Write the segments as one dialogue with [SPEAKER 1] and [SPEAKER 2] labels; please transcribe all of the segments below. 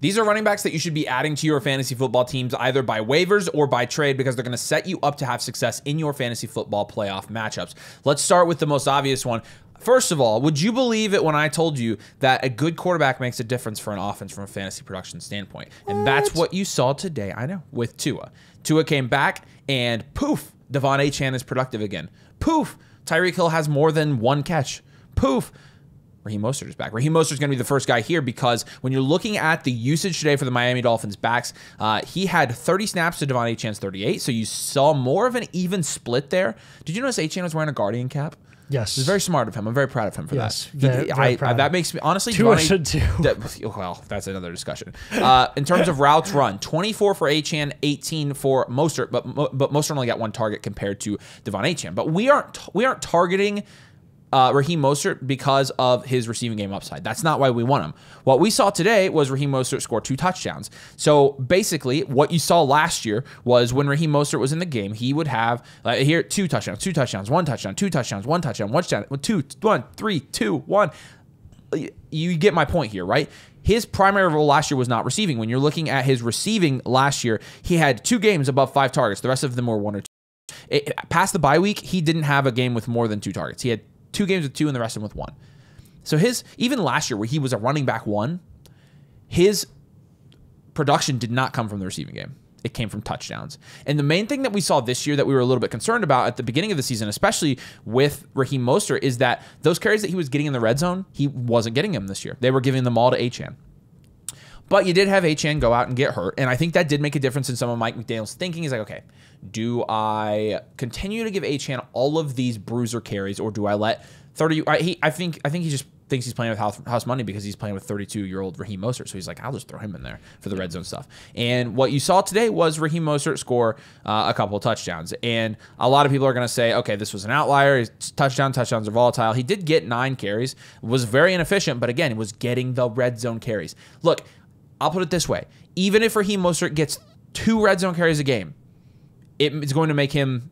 [SPEAKER 1] These are running backs that you should be adding to your fantasy football teams either by waivers or by trade because they're going to set you up to have success in your fantasy football playoff matchups. Let's start with the most obvious one. First of all, would you believe it when I told you that a good quarterback makes a difference for an offense from a fantasy production standpoint? And that's what you saw today, I know, with Tua. Tua came back and poof, Devon Achane is productive again. Poof, Tyreek Hill has more than one catch. Poof, Raheem Mostert is back. Raheem Mostert is going to be the first guy here because when you're looking at the usage today for the Miami Dolphins backs, he had 30 snaps to Devon Achane's 38, so you saw more of an even split there. Did you notice Achane was wearing a Guardian cap?
[SPEAKER 2] Yes.
[SPEAKER 1] It was very smart of him. I'm very proud of him for
[SPEAKER 2] yes,
[SPEAKER 1] that. That makes me, honestly,
[SPEAKER 2] Tua should too.
[SPEAKER 1] Well, that's another discussion. In terms of routes run, 24 for Achane, 18 for Mostert, but Mostert only got one target compared to Devon Achane. But we aren't targeting Raheem Mostert because of his receiving game upside. That's not why we want him. What we saw today was Raheem Mostert score 2 touchdowns. So basically, what you saw last year was when Raheem Mostert was in the game, he would have here 2 touchdowns, 2 touchdowns, 1 touchdown, 2 touchdowns, 1 touchdown, 1 touchdown, 2, 1, 3, 2, 1. You get my point here, right? His primary role last year was not receiving. When you're looking at his receiving last year, he had 2 games above 5 targets. The rest of them were 1 or 2. Past the bye week, he didn't have a game with more than 2 targets. He had 2 games with 2 and the rest of them with 1. So even last year where he was a running back 1, his production did not come from the receiving game. It came from touchdowns. And the main thing that we saw this year that we were a little bit concerned about at the beginning of the season, especially with Raheem Mostert, is that those carries that he was getting in the red zone, he wasn't getting them this year. They were giving them all to Achane. But you did have Achane go out and get hurt, and I think that did make a difference in some of Mike McDaniel's thinking. He's like, okay, do I continue to give Achane all of these bruiser carries, or do I let 30? I think he just thinks he's playing with house money because he's playing with 32-year-old Raheem Mostert. So he's like, I'll just throw him in there for the red zone stuff. And what you saw today was Raheem Mostert score a couple of touchdowns. And a lot of people are going to say, okay, this was an outlier. His touchdowns are volatile. He did get 9 carries, was very inefficient, but again, he was getting the red zone carries. Look, I'll put it this way. Even if Raheem Mostert gets 2 red zone carries a game, it's going to make him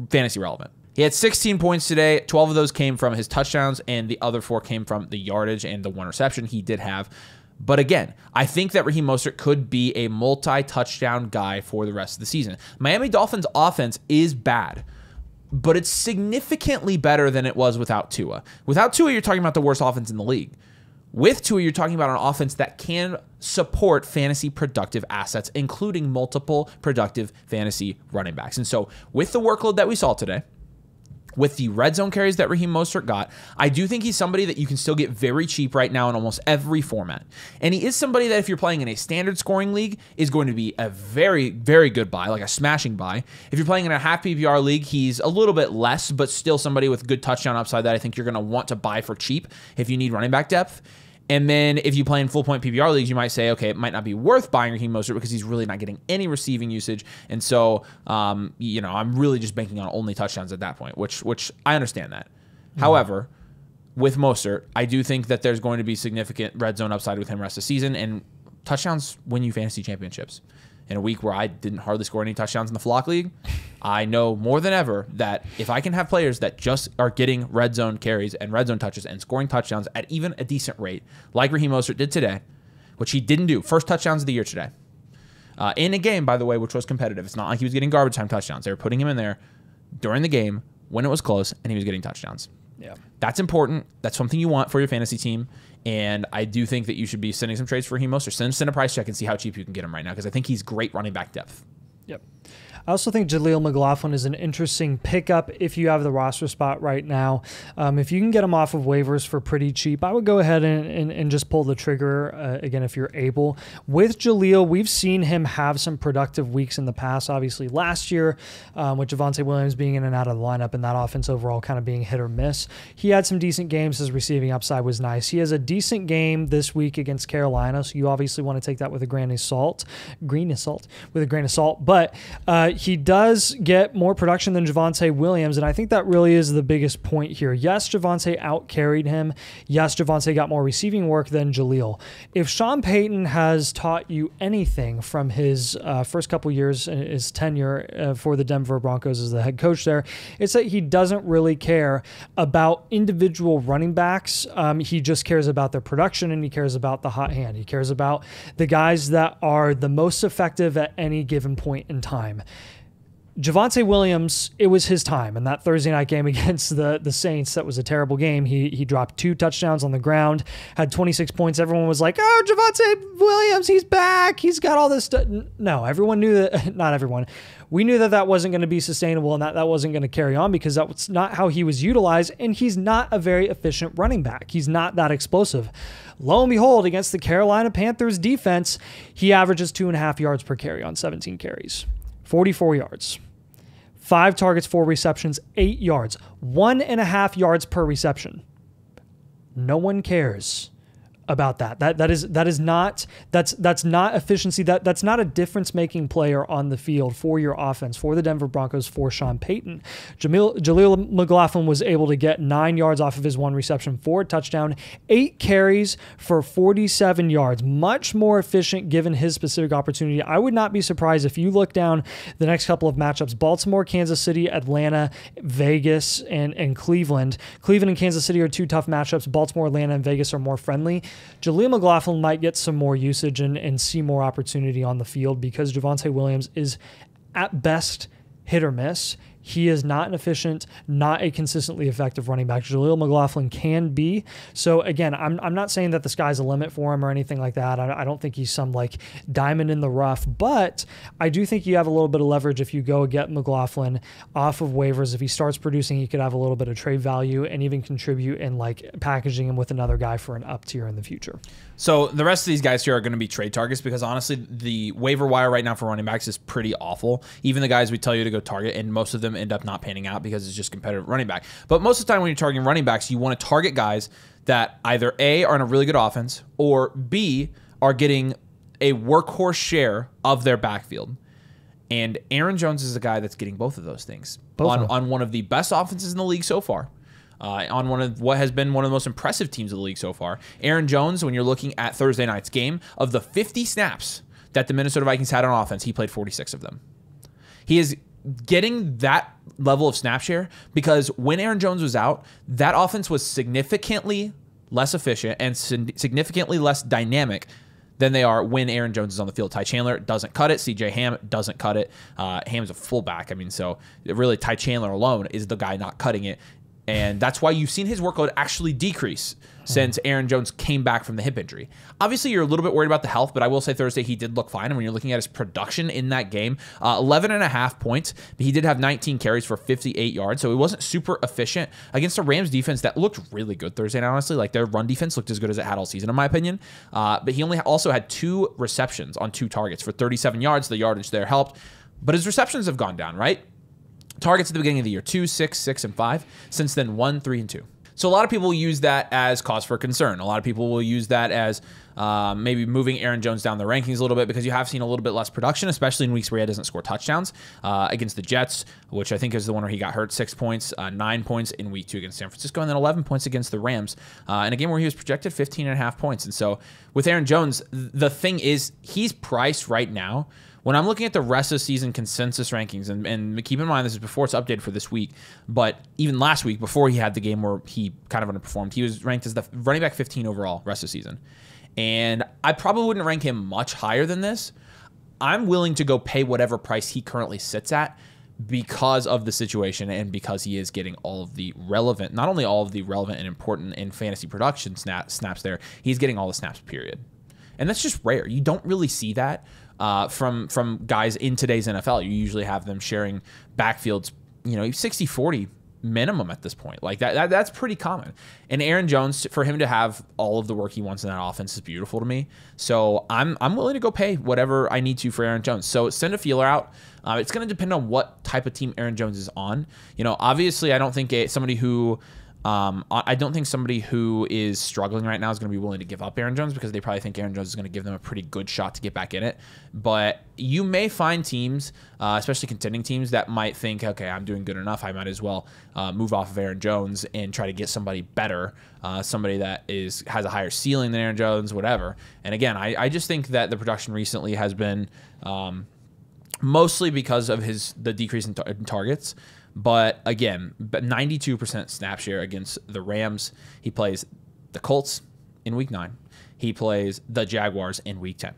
[SPEAKER 1] fantasy relevant. He had 16 points today. 12 of those came from his touchdowns, and the other 4 came from the yardage and the 1 reception he did have. But again, I think that Raheem Mostert could be a multi-touchdown guy for the rest of the season. Miami Dolphins offense is bad, but it's significantly better than it was without Tua. Without Tua, you're talking about the worst offense in the league. With Tua, you're talking about an offense that can support fantasy productive assets, including multiple productive fantasy running backs. And so with the workload that we saw today, with the red zone carries that Raheem Mostert got, I do think he's somebody that you can still get very cheap right now in almost every format. And he is somebody that if you're playing in a standard scoring league is going to be a very, very good buy, like a smashing buy. If you're playing in a half PPR league, he's a little bit less, but still somebody with good touchdown upside that I think you're going to want to buy for cheap if you need running back depth. And then if you play in full point PPR leagues, you might say, okay, it might not be worth buying Raheem Mostert because he's really not getting any receiving usage. And so, I'm really just banking on only touchdowns at that point, which I understand that. Mm-hmm. However, with Mostert, I do think that there's going to be significant red zone upside with him rest of the season, and touchdowns win you fantasy championships. In a week where I didn't hardly score any touchdowns in the Flock League, I know more than ever that if I can have players that just are getting red zone carries and red zone touches and scoring touchdowns at even a decent rate, like Raheem Mostert did today, which he didn't do, first touchdowns of the year today, in a game, by the way, which was competitive. It's not like he was getting garbage time touchdowns. They were putting him in there during the game when it was close, and he was getting touchdowns.
[SPEAKER 2] Yeah,
[SPEAKER 1] that's important. That's something you want for your fantasy team. And I do think that you should be sending some trades for Raheem Mostert. Send a price check and see how cheap you can get him right now because I think he's great running back depth.
[SPEAKER 2] Yep. I also think Jalil McLaughlin is an interesting pickup if you have the roster spot right now. If you can get him off of waivers for pretty cheap, I would go ahead and just pull the trigger, again, if you're able. With Jalil, we've seen him have some productive weeks in the past. Obviously, last year, with Javonte Williams being in and out of the lineup and that offense overall kind of being hit or miss, he had some decent games. His receiving upside was nice. He has a decent game this week against Carolina, so you obviously want to take that with a grain of salt. But He does get more production than Javonte Williams, and I think that really is the biggest point here. Yes, Javonte out-carried him. Yes, Javonte got more receiving work than Jalil. If Sean Payton has taught you anything from his first couple years, his tenure for the Denver Broncos as the head coach there, it's that he doesn't really care about individual running backs. He just cares about their production, and he cares about the hot hand. He cares about the guys that are the most effective at any given point in time. Javonte Williams, it was his time. And that Thursday night game against the Saints, that was a terrible game. He dropped 2 touchdowns on the ground, had 26 points. Everyone was like, oh, Javonte Williams, he's back. He's got all this stuff. No, everyone knew that, not everyone. We knew that wasn't going to be sustainable and that wasn't going to carry on because that was not how he was utilized. And he's not a very efficient running back. He's not that explosive. Lo and behold, against the Carolina Panthers defense, he averages 2.5 yards per carry on 17 carries, 44 yards. 5 targets, 4 receptions, 8 yards, 1.5 yards per reception. No one cares about that. That's not efficiency. That's not a difference-making player on the field for your offense, for the Denver Broncos, for Sean Payton. Jalil McLaughlin was able to get 9 yards off of his 1 reception for a touchdown, 8 carries for 47 yards. Much more efficient given his specific opportunity. I would not be surprised if you look down the next couple of matchups: Baltimore, Kansas City, Atlanta, Vegas, and Cleveland. Cleveland and Kansas City are 2 tough matchups. Baltimore, Atlanta, and Vegas are more friendly. Jalil McLaughlin might get some more usage and see more opportunity on the field because Javonte Williams is at best hit or miss. He is not an efficient, not a consistently effective running back. Jalil McLaughlin can be. So again, I'm not saying that the sky's a limit for him or anything like that. I don't think he's some like diamond in the rough, but I do think you have a little bit of leverage if you go get McLaughlin off of waivers. If he starts producing, he could have a little bit of trade value and even contribute in like packaging him with another guy for an up tier in the future.
[SPEAKER 1] So the rest of these guys here are going to be trade targets because honestly, the waiver wire right now for running backs is pretty awful. Even the guys we tell you to go target, and most of them end up not panning out because it's just competitive running back. But most of the time when you're targeting running backs, you want to target guys that either A, are in a really good offense, or B, are getting a workhorse share of their backfield. And Aaron Jones is a guy that's getting both of those things on one of the best offenses in the league so far. On one of what has been one of the most impressive teams of the league so far. Aaron Jones, when you're looking at Thursday night's game, of the 50 snaps that the Minnesota Vikings had on offense, he played 46 of them. He is getting that level of snap share because when Aaron Jones was out, that offense was significantly less efficient and significantly less dynamic than they are when Aaron Jones is on the field. Ty Chandler doesn't cut it. C.J. Ham doesn't cut it. Ham's a fullback. I mean, so really Ty Chandler alone is the guy not cutting it. And that's why you've seen his workload actually decrease since Aaron Jones came back from the hip injury. Obviously, you're a little bit worried about the health, but I will say Thursday he did look fine. And when you're looking at his production in that game, 11.5 points. But he did have 19 carries for 58 yards, so he wasn't super efficient against a Rams defense that looked really good Thursday night, honestly. Like, their run defense looked as good as it had all season, in my opinion. But he also had 2 receptions on 2 targets for 37 yards. The yardage there helped. But his receptions have gone down, right? Targets at the beginning of the year, 2, 6, 6, and 5. Since then, 1, 3, and 2. So a lot of people use that as cause for concern. A lot of people will use that as maybe moving Aaron Jones down the rankings a little bit because you have seen a little bit less production, especially in weeks where he doesn't score touchdowns. Against the Jets, which I think is the one where he got hurt, 6 points, 9 points in week 2 against San Francisco, and then 11 points against the Rams in a game where he was projected 15.5 points. And so with Aaron Jones, the thing is he's priced right now. When I'm looking at the rest of season consensus rankings, and keep in mind this is before it's updated for this week, but even last week before he had the game where he kind of underperformed, he was ranked as the running back 15 overall rest of season. And I probably wouldn't rank him much higher than this. I'm willing to go pay whatever price he currently sits at because of the situation and because he is getting all of the relevant, not only all of the relevant and important in fantasy production snaps there, he's getting all the snaps, period. And that's just rare. You don't really see that from guys in today's NFL. You usually have them sharing backfields, 60-40 minimum at this point. Like that's pretty common. And Aaron Jones, for him to have all of the work he wants in that offense is beautiful to me. So I'm willing to go pay whatever I need to for Aaron Jones. So send a feeler out. It's going to depend on what type of team Aaron Jones is on. Obviously I don't think somebody who I don't think somebody who is struggling right now is going to be willing to give up Aaron Jones because they probably think Aaron Jones is going to give them a pretty good shot to get back in it. But you may find teams, especially contending teams, that might think, okay, I'm doing good enough. I might as well move off of Aaron Jones and try to get somebody better, somebody that has a higher ceiling than Aaron Jones, whatever. And again, I just think that the production recently has been mostly because of the decrease in targets. But again, 92% snap share against the Rams. He plays the Colts in week 9. He plays the Jaguars in week 10.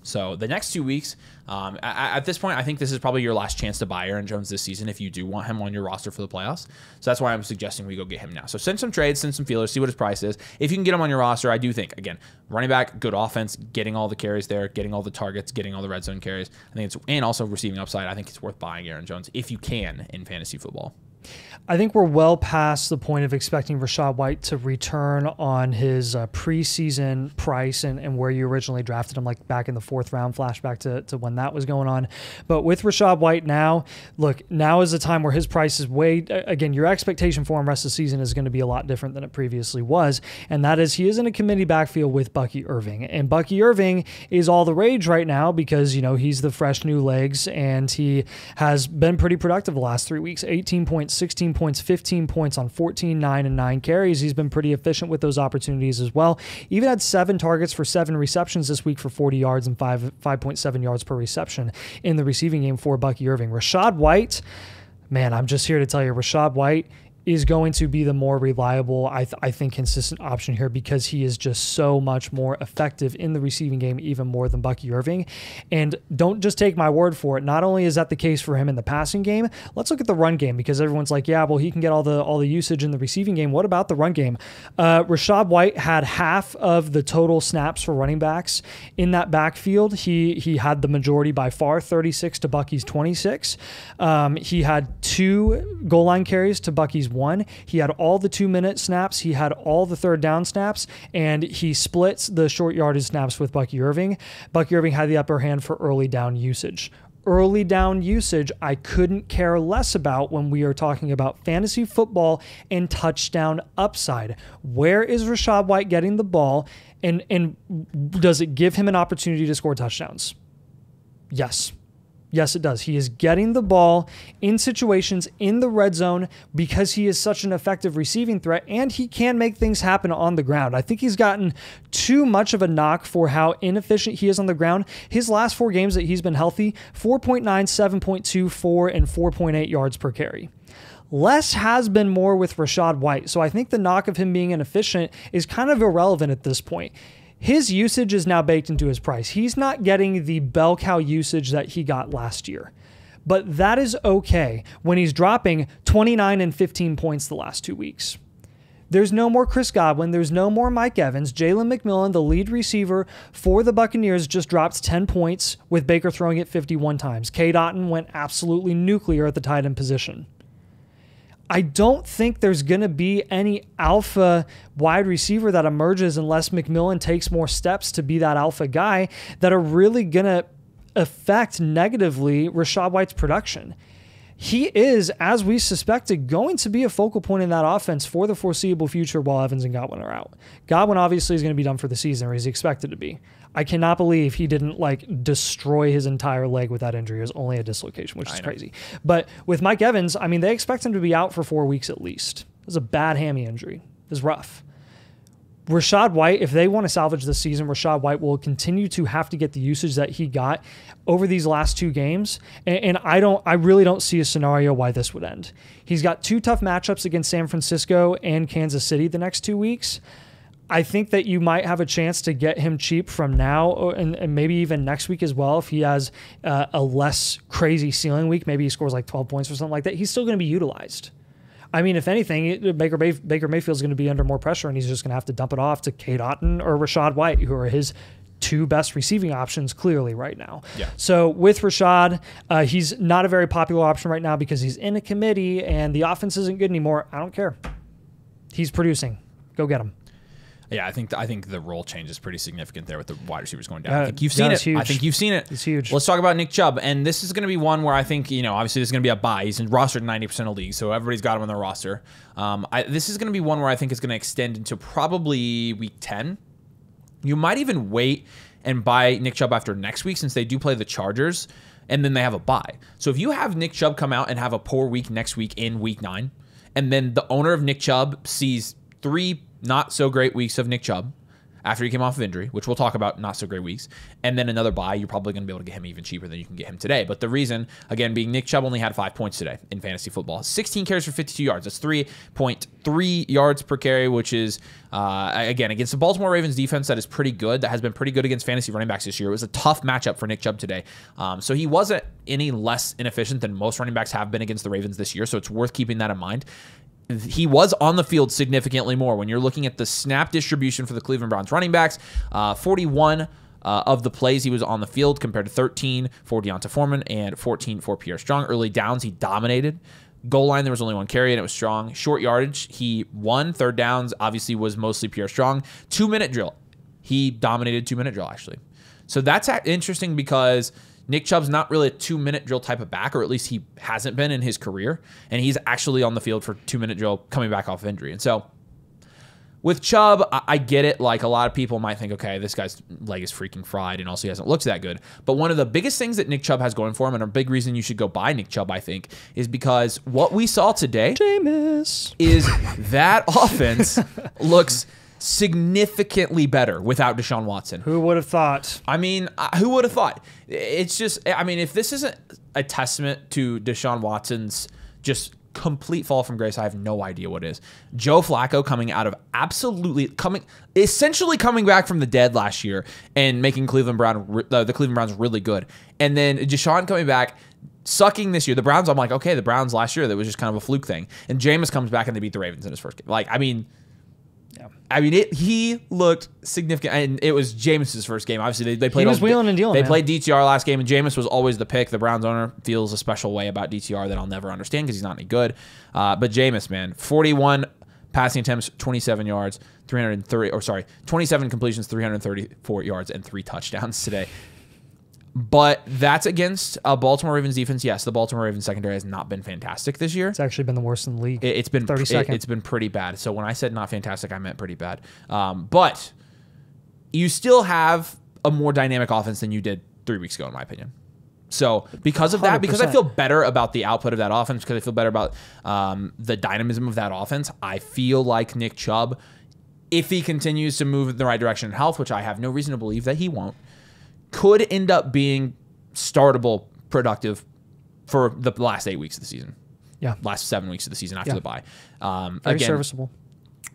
[SPEAKER 1] So the next 2 weeks, at this point, I think this is probably your last chance to buy Aaron Jones this season if you do want him on your roster for the playoffs. So that's why I'm suggesting we go get him now. So send some trades, send some feelers, see what his price is. If you can get him on your roster, I do think, again, running back, good offense, getting all the carries there, getting all the targets, getting all the red zone carries. I think and also receiving upside. I think it's worth buying Aaron Jones if you can in fantasy football.
[SPEAKER 2] I think we're well past the point of expecting Rashad White to return on his preseason price and where you originally drafted him, like back in the 4th round, flashback to when that was going on. But with Rashad White now, look, now is the time where his price is again, your expectation for him rest of the season is going to be a lot different than it previously was. And that is he is in a committee backfield with Bucky Irving. And Bucky Irving is all the rage right now because, he's the fresh new legs and he has been pretty productive the last 3 weeks, 18 points, 16 points, 15 points on 14, 9, and 9 carries. He's been pretty efficient with those opportunities as well. Even had 7 targets for 7 receptions this week for 40 yards and 5.7 yards per reception in the receiving game for Bucky Irving. Rashad White, man, I'm just here to tell you, Rashad White is going to be the more reliable, I think, consistent option here because he is just so much more effective in the receiving game, even more than Bucky Irving. And don't just take my word for it. Not only is that the case for him in the passing game, let's look at the run game because everyone's like, yeah, well, he can get all the usage in the receiving game. What about the run game? Rashad White had half of the total snaps for running backs in that backfield. He had the majority by far, 36 to Bucky's 26. He had 2 goal line carries to Bucky's 1. He had all the 2-minute snaps. He had all the 3rd down snaps, and he splits the short yardage snaps with Bucky Irving. Bucky Irving had the upper hand for early down usage. Early down usage, I couldn't care less about when we are talking about fantasy football and touchdown upside. Where is Rashad White getting the ball, and does it give him an opportunity to score touchdowns? Yes. Yes, it does. He is getting the ball in situations in the red zone because he is such an effective receiving threat and he can make things happen on the ground. I think he's gotten too much of a knock for how inefficient he is on the ground. His last 4 games that he's been healthy, 4.9, 7.2, 4, and 4.8 yards per carry. Less has been more with Rashad White. So I think the knock of him being inefficient is kind of irrelevant at this point. His usage is now baked into his price. He's not getting the bell cow usage that he got last year. But that is okay when he's dropping 29 and 15 points the last 2 weeks. There's no more Chris Godwin. There's no more Mike Evans. Jalil McKinnon, the lead receiver for the Buccaneers, just dropped 10 points with Baker throwing it 51 times. Cade Otton went absolutely nuclear at the tight end position. I don't think there's going to be any alpha wide receiver that emerges unless McMillan takes more steps to be that alpha guy that are really going to affect negatively Rashad White's production. He is, as we suspected, going to be a focal point in that offense for the foreseeable future while Evans and Godwin are out. Godwin obviously is going to be done for the season, or he's expected to be. I cannot believe he didn't destroy his entire leg with that injury. It was only a dislocation, which is crazy. But with Mike Evans, I mean, they expect him to be out for 4 weeks at least. It was a bad hammy injury. It was rough. Rashad White, if they want to salvage this season, Rashad White will continue to have to get the usage that he got over these last 2 games. And I really don't see a scenario why this would end. He's got 2 tough matchups against San Francisco and Kansas City the next 2 weeks. I think that you might have a chance to get him cheap from now and maybe even next week as well if he has a less crazy ceiling week. Maybe he scores 12 points or something like that. He's still going to be utilized. I mean, if anything, Baker Mayfield's going to be under more pressure and he's just going to have to dump it off to Cade Otton or Rashad White, who are his 2 best receiving options clearly right now. Yeah. So with Rashad, he's not a very popular option right now because he's in a committee and the offense isn't good anymore. I don't care. He's producing. Go get him.
[SPEAKER 1] Yeah, I think the role change is pretty significant there with the wide receivers going down. I think you've seen it.
[SPEAKER 2] Huge.
[SPEAKER 1] I think you've seen it.
[SPEAKER 2] It's huge.
[SPEAKER 1] Let's talk about Nick Chubb, and this is going to be one where I think, obviously this is going to be a bye. He's rostered in 90% of leagues, so everybody's got him on their roster. This is going to be one where I think it's going to extend into probably week 10. You might even wait and buy Nick Chubb after next week since they do play the Chargers, and then they have a bye. So if you have Nick Chubb come out and have a poor week next week in week 9, and then the owner of Nick Chubb sees 3 not so great weeks of Nick Chubb after he came off of injury, which we'll talk about, not so great weeks, and then another bye, you're probably going to be able to get him even cheaper than you can get him today. But the reason, again, being Nick Chubb only had 5 points today in fantasy football. 16 carries for 52 yards. That's 3.3 yards per carry, which is, again, against the Baltimore Ravens defense that is pretty good, that has been pretty good against fantasy running backs this year. It was a tough matchup for Nick Chubb today. So he wasn't any less inefficient than most running backs have been against the Ravens this year, so it's worth keeping that in mind. He was on the field significantly more. When you're looking at the snap distribution for the Cleveland Browns running backs, 41 of the plays he was on the field compared to 13 for Deonta Foreman and 14 for Pierre Strong. Early downs, he dominated. Goal line, there was only 1 carry, and it was Strong. Short yardage, he won. Third downs, obviously, was mostly Pierre Strong. 2-minute drill. He dominated 2-minute drill, actually. So that's interesting because Nick Chubb's not really a 2-minute drill type of back, or at least he hasn't been in his career, and he's actually on the field for 2-minute drill coming back off of injury. And so with Chubb, I get it. Like, a lot of people might think, okay, this guy's leg is freaking fried, and also he hasn't looked that good. But one of the biggest things that Nick Chubb has going for him, and a big reason you should go buy Nick Chubb, I think, is because what we saw today is that offense looks significantly better without Deshaun Watson.
[SPEAKER 2] Who would have thought?
[SPEAKER 1] I mean, who would have thought? It's just, I mean, if this isn't a testament to Deshaun Watson's just complete fall from grace, I have no idea what is. Joe Flacco coming out of essentially coming back from the dead last year and making the Cleveland Browns really good. And then Deshaun coming back, sucking this year. The Browns, I'm like, okay, the Browns last year, that was just kind of a fluke thing. And Jameis comes back and they beat the Ravens in his first game. Like, he looked significant, and it was Jameis's first game. Obviously, they played.
[SPEAKER 2] He was wheeling and dealing.
[SPEAKER 1] They played DTR last game, and Jameis was always the pick. The Browns owner feels a special way about DTR that I'll never understand because he's not any good. But Jameis, man, 41 passing attempts, 27 yards, 27 completions, 334 yards, and 3 touchdowns today. But that's against a Baltimore Ravens defense. Yes, the Baltimore Ravens secondary has not been fantastic this year.
[SPEAKER 2] It's actually been the worst in the league.
[SPEAKER 1] It's been 32nd. It's been pretty bad. So when I said not fantastic, I meant pretty bad. But you still have a more dynamic offense than you did 3 weeks ago, in my opinion. So because of that,
[SPEAKER 2] 100%.
[SPEAKER 1] because I feel better about the output of that offense, because I feel better about the dynamism of that offense, I feel like Nick Chubb, if he continues to move in the right direction in health, which I have no reason to believe that he won't, could end up being startable, productive for the last 8 weeks of the season.
[SPEAKER 2] Yeah.
[SPEAKER 1] Last 7 weeks of the season after the bye.
[SPEAKER 2] Very serviceable.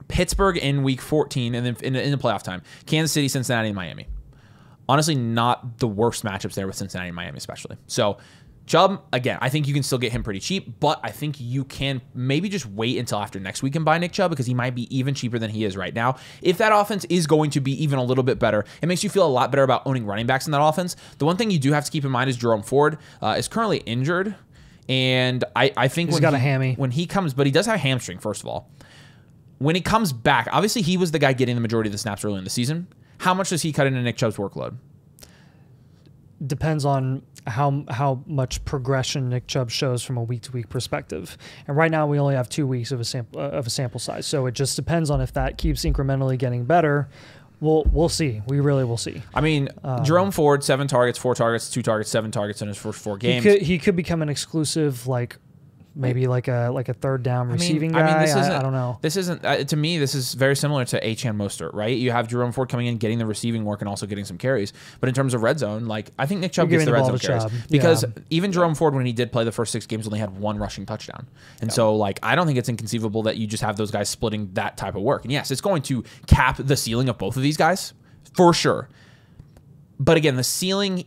[SPEAKER 1] Pittsburgh in week 14, and then in the playoff time. Kansas City, Cincinnati, and Miami. Honestly, not the worst matchups there with Cincinnati and Miami especially. So Chubb, again, I think you can still get him pretty cheap, but I think you can maybe just wait until after next week and buy Nick Chubb because he might be even cheaper than he is right now. If that offense is going to be even a little bit better, it makes you feel a lot better about owning running backs in that offense. The one thing you do have to keep in mind is Jerome Ford is currently injured, and I think
[SPEAKER 2] he's got a hammy.
[SPEAKER 1] When he comes, but he does have a hamstring, first of all. When he comes back, obviously he was the guy getting the majority of the snaps early in the season. How much does he cut into Nick Chubb's workload?
[SPEAKER 2] Depends on how much progression Nick Chubb shows from a week-to-week perspective. And right now we only have 2 weeks of a sample size. So it just depends on if that keeps incrementally getting better. We'll see. We really will see.
[SPEAKER 1] I mean, Jerome Ford, 7 targets, 4 targets, 2 targets, 7 targets in his first 4 games.
[SPEAKER 2] He could become an exclusive, maybe like a third down receiving guy. I don't know.
[SPEAKER 1] This isn't to me. This is very similar to Raheem Mostert, right? You have Jerome Ford coming in, getting the receiving work, and also getting some carries. But in terms of red zone, I think Nick Chubb gets the red zone carries because even Jerome Ford, when he did play the first 6 games, only had 1 rushing touchdown. And so, I don't think it's inconceivable that you just have those guys splitting that type of work. And yes, it's going to cap the ceiling of both of these guys for sure. But again, the ceiling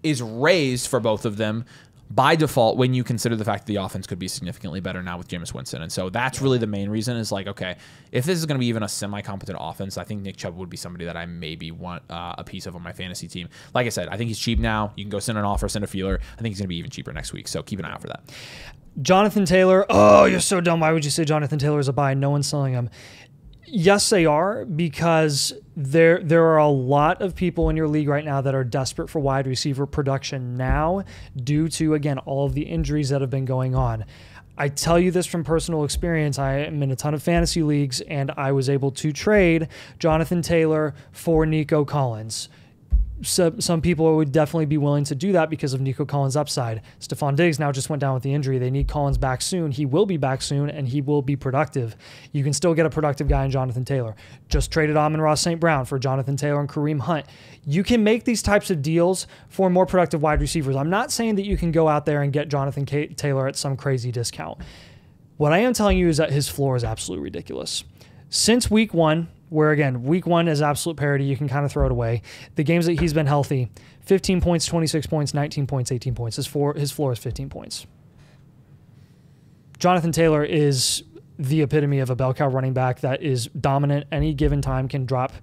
[SPEAKER 1] is raised for both of them by default when you consider the fact that the offense could be significantly better now with Jameis Winston. And so that's really the main reason is okay, if this is going to be even a semi-competent offense, I think Nick Chubb would be somebody that I maybe want a piece of on my fantasy team. Like I said, I think he's cheap now. You can go send an offer, send a feeler. I think he's going to be even cheaper next week. So keep an eye out for that.
[SPEAKER 2] Jonathan Taylor. Oh, you're so dumb. Why would you say Jonathan Taylor is a buy? No one's selling him. Yes, they are, because there are a lot of people in your league right now that are desperate for wide receiver production now due to, again, all of the injuries that have been going on. I tell you this from personal experience. I am in a ton of fantasy leagues, and I was able to trade Jonathan Taylor for Nico Collins. So, some people would definitely be willing to do that because of Nico Collins' upside. Stephon Diggs now just went down with the injury. They need Collins back soon. He will be back soon, and he will be productive. You can still get a productive guy in Jonathan Taylor. Just traded Amon-Ra St. Brown for Jonathan Taylor and Kareem Hunt. You can make these types of deals for more productive wide receivers. I'm not saying that you can go out there and get Jonathan Taylor at some crazy discount. What I am telling you is that his floor is absolutely ridiculous. Since week 1, where, again, week 1 is absolute parity. You can kind of throw it away. The games that he's been healthy, 15 points, 26 points, 19 points, 18 points. His floor is 15 points. Jonathan Taylor is the epitome of a bell cow running back that is dominant. Any given time can drop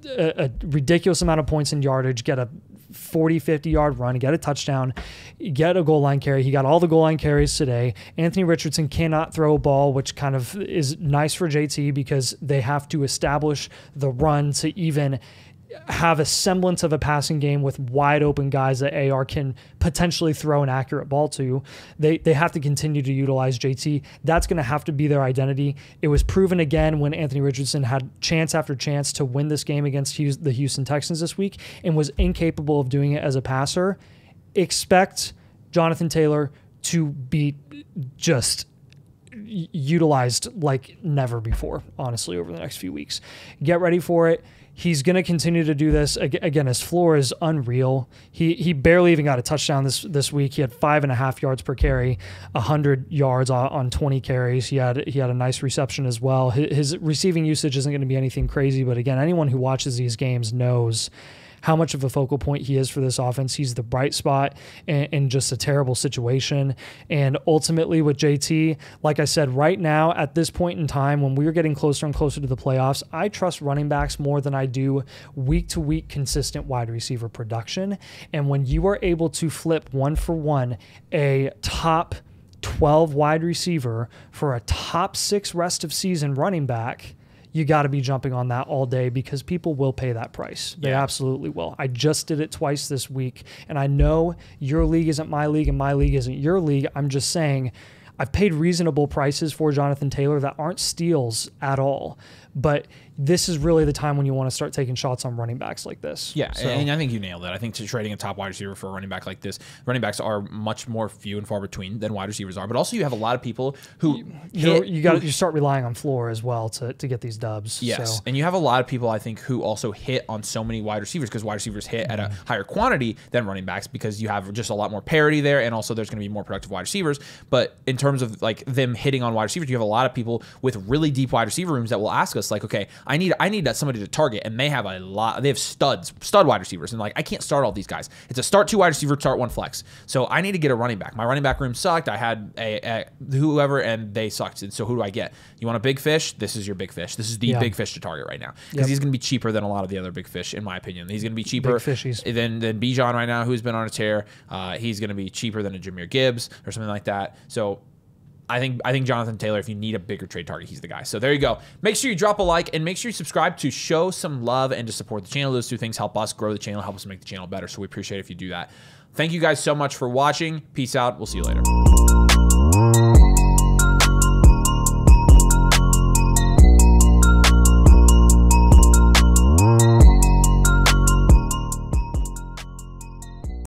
[SPEAKER 2] a ridiculous amount of points in yardage, get a 40, 50-yard run, get a touchdown, get a goal line carry. He got all the goal line carries today. Anthony Richardson cannot throw a ball, which kind of is nice for JT because they have to establish the run to even have a semblance of a passing game with wide open guys that AR can potentially throw an accurate ball to. They have to continue to utilize JT. That's going to have to be their identity. It was proven again when Anthony Richardson had chance after chance to win this game against the Houston Texans this week and was incapable of doing it as a passer. Expect Jonathan Taylor to be just utilized like never before, honestly, over the next few weeks. Get ready for it. He's going to continue to do this. Again, his floor is unreal. He barely even got a touchdown this week. He had 5.5 yards per carry, 100 yards on 20 carries. He had a nice reception as well. His receiving usage isn't going to be anything crazy, but again, anyone who watches these games knows how much of a focal point he is for this offense. He's the bright spot in just a terrible situation. And ultimately with JT, like I said, right now at this point in time, when we're getting closer and closer to the playoffs, I trust running backs more than I do week-to-week consistent wide receiver production. And when you are able to flip 1-for-1 a top 12 wide receiver for a top 6 rest of season running back, you got to be jumping on that all day because people will pay that price. They absolutely will. I just did it twice this week, and I know your league isn't my league and my league isn't your league. I'm just saying I've paid reasonable prices for Jonathan Taylor that aren't steals at all. But this is really the time when you want to start taking shots on running backs like this.
[SPEAKER 1] Yeah, so. And I think you nailed it. I think trading a top wide receiver for a running back like this, running backs are much more few and far between than wide receivers are. But also you have a lot of people who
[SPEAKER 2] you start relying on floor as well to get these dubs.
[SPEAKER 1] Yes,
[SPEAKER 2] so.
[SPEAKER 1] And you have a lot of people I think who also hit on so many wide receivers because wide receivers hit at a higher quantity than running backs because you have just a lot more parity there, and also there's going to be more productive wide receivers. But in terms of like them hitting on wide receivers, you have a lot of people with really deep wide receiver rooms that will ask us like, okay, I need somebody to target, and they have stud wide receivers, and like I can't start all these guys. It's a start 2 wide receiver, start 1 flex. So I need to get a running back. My running back room sucked. I had a whoever, and they sucked. And so who do I get? You want a big fish? This is your big fish. This is the big fish to target right now because he's going to be cheaper than a lot of the other big fish, in my opinion. He's going to be cheaper than Bijan right now, who's been on a tear. He's going to be cheaper than a Jahmyr Gibbs or something like that. So I think Jonathan Taylor, if you need a bigger trade target, he's the guy. So there you go. Make sure you drop a like and make sure you subscribe to show some love and to support the channel. Those 2 things help us grow the channel, help us make the channel better. So we appreciate it if you do that. Thank you guys so much for watching. Peace out. We'll see you later.